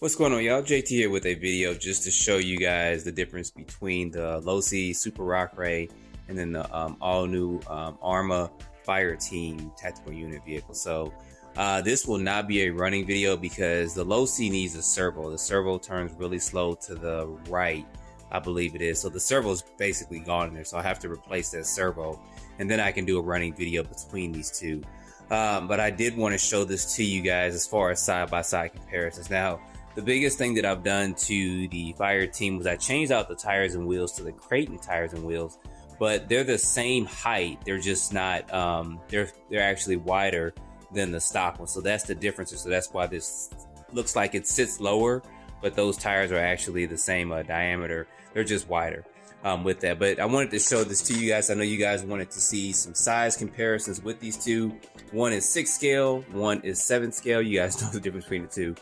What's going on, y'all? JT here with a video just to show you guys the difference between the Losi Super Rock Ray and then the all-new Arrma Fireteam tactical unit vehicle. So this will not be a running video because the Losi needs a servo. The servo turns really slow to the right, I believe it is. So the servo is basically gone in there, so I have to replace that servo, and then I can do a running video between these two. But I did want to show this to you guys as far as side-by-side comparisons. Now, the biggest thing that I've done to the Fireteam was I changed out the tires and wheels to the Creighton tires and wheels, but they're the same height. They're just not, they're actually wider than the stock one. So that's the difference. So that's why this looks like it sits lower, but those tires are actually the same diameter. They're just wider with that. But I wanted to show this to you guys. I know you guys wanted to see some size comparisons with these two. One is 6 scale, one is 7 scale. You guys know the difference between the two.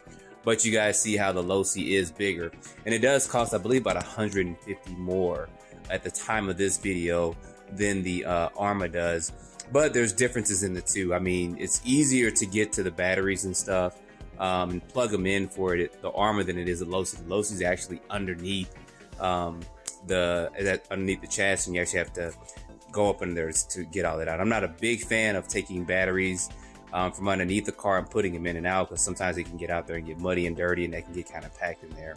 But you guys see how the Losi is bigger, and it does cost, I believe, about 150 more at the time of this video than the Arrma does. But there's differences in the two. I mean, it's easier to get to the batteries and stuff and plug them in for the Arrma than it is the Losi. The Losi is actually underneath underneath the chassis, and you actually have to go up in there to get all that out. I'm not a big fan of taking batteries from underneath the car and putting them in and out, because sometimes they can get out there and get muddy and dirty, and they can get kind of packed in there.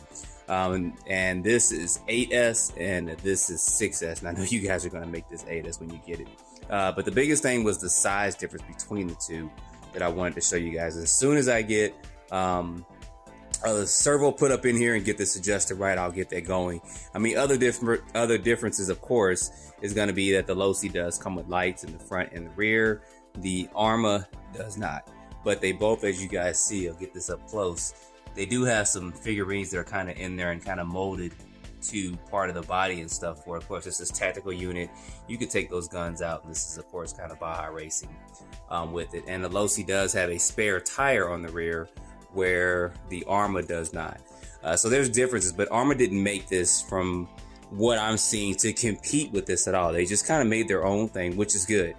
And this is 8S and this is 6S, and I know you guys are going to make this 8S when you get it. But the biggest thing was the size difference between the two that I wanted to show you guys. As soon as I get a servo put up in here and get this adjusted right, I'll get that going. I mean, other differences, of course, is going to be that the Losi does come with lights in the front and the rear. The Arrma does not, but they both, as you guys see, I'll get this up close, they do have some figurines that are kind of in there and kind of molded to part of the body and stuff for. Of course, this is tactical unit. You could take those guns out, and this is, of course, kind of Baja racing with it. And the Losi does have a spare tire on the rear, where the Arrma does not. So there's differences, but Arrma didn't make this, from what I'm seeing, to compete with this at all. They just kind of made their own thing, which is good.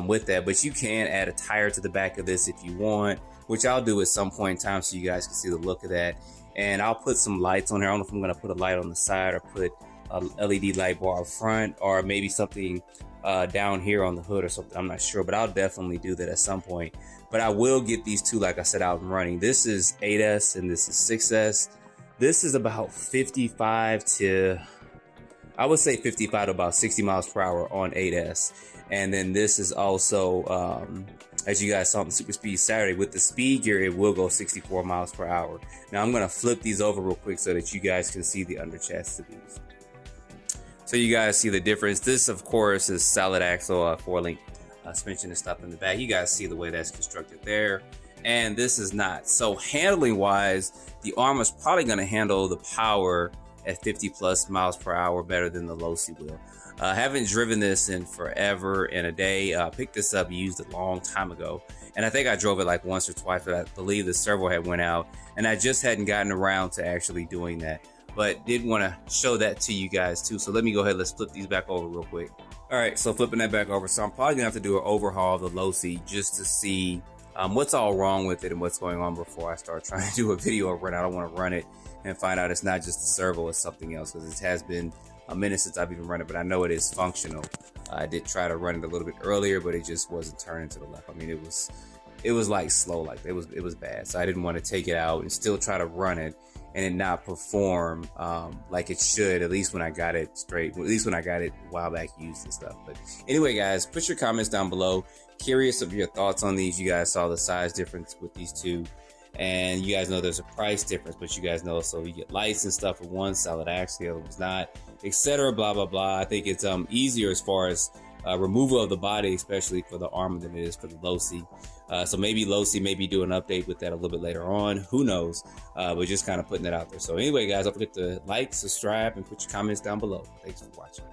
With that, but you can add a tire to the back of this if you want, which I'll do at some point in time so you guys can see the look of that. And I'll put some lights on there. I don't know if I'm going to put a light on the side or put a LED light bar up front, or maybe something down here on the hood or something. I'm not sure, but I'll definitely do that at some point. But I will get these two, like I said, out and running. This is 8S and this is 6S. This is about 55 to, I would say 55 to about 60 miles per hour on 8S. And then this is also, as you guys saw on the Super Speed Saturday, with the speed gear, it will go 64 miles per hour. Now I'm going to flip these over real quick so that you guys can see the under chassis of these. So you guys see the difference. This, of course, is solid axle, 4-link suspension and stuff in the back. You guys see the way that's constructed there. And this is not. So handling wise, the Arrma is probably going to handle the power at 50 plus miles per hour better than the Losi will. I haven't driven this in forever and a day. Picked this up, used it a long time ago, and I think I drove it like once or twice, but I believe the servo had went out, and I just hadn't gotten around to actually doing that. But did want to show that to you guys too. So let me go ahead, let's flip these back over real quick. All right, so flipping that back over. So I'm probably gonna have to do an overhaul of the Losi just to see what's all wrong with it and what's going on before I start trying to do a video or run. I don't want to run it and find out it's not just the servo, it's something else, because it has been a minute since I've even run it, but I know it is functional. I did try to run it a little bit earlier, but it just wasn't turning to the left. I mean, it was like slow, like it was bad. So I didn't want to take it out and still try to run it and it not perform like it should, at least when I got it straight, at least when I got it a while back used and stuff. But anyway, guys, put your comments down below. Curious of your thoughts on these. You guys saw the size difference with these two. And you guys know there's a price difference, but you guys know, so you get lights and stuff for one, solid axle, the other one's not, etc. Blah blah blah. I think it's easier as far as removal of the body, especially for the Arrma, than it is for the Losi. So maybe Losi maybe do an update with that a little bit later on. Who knows? But just kind of putting that out there. So anyway, guys, don't forget to like, subscribe, and put your comments down below. Thanks for watching.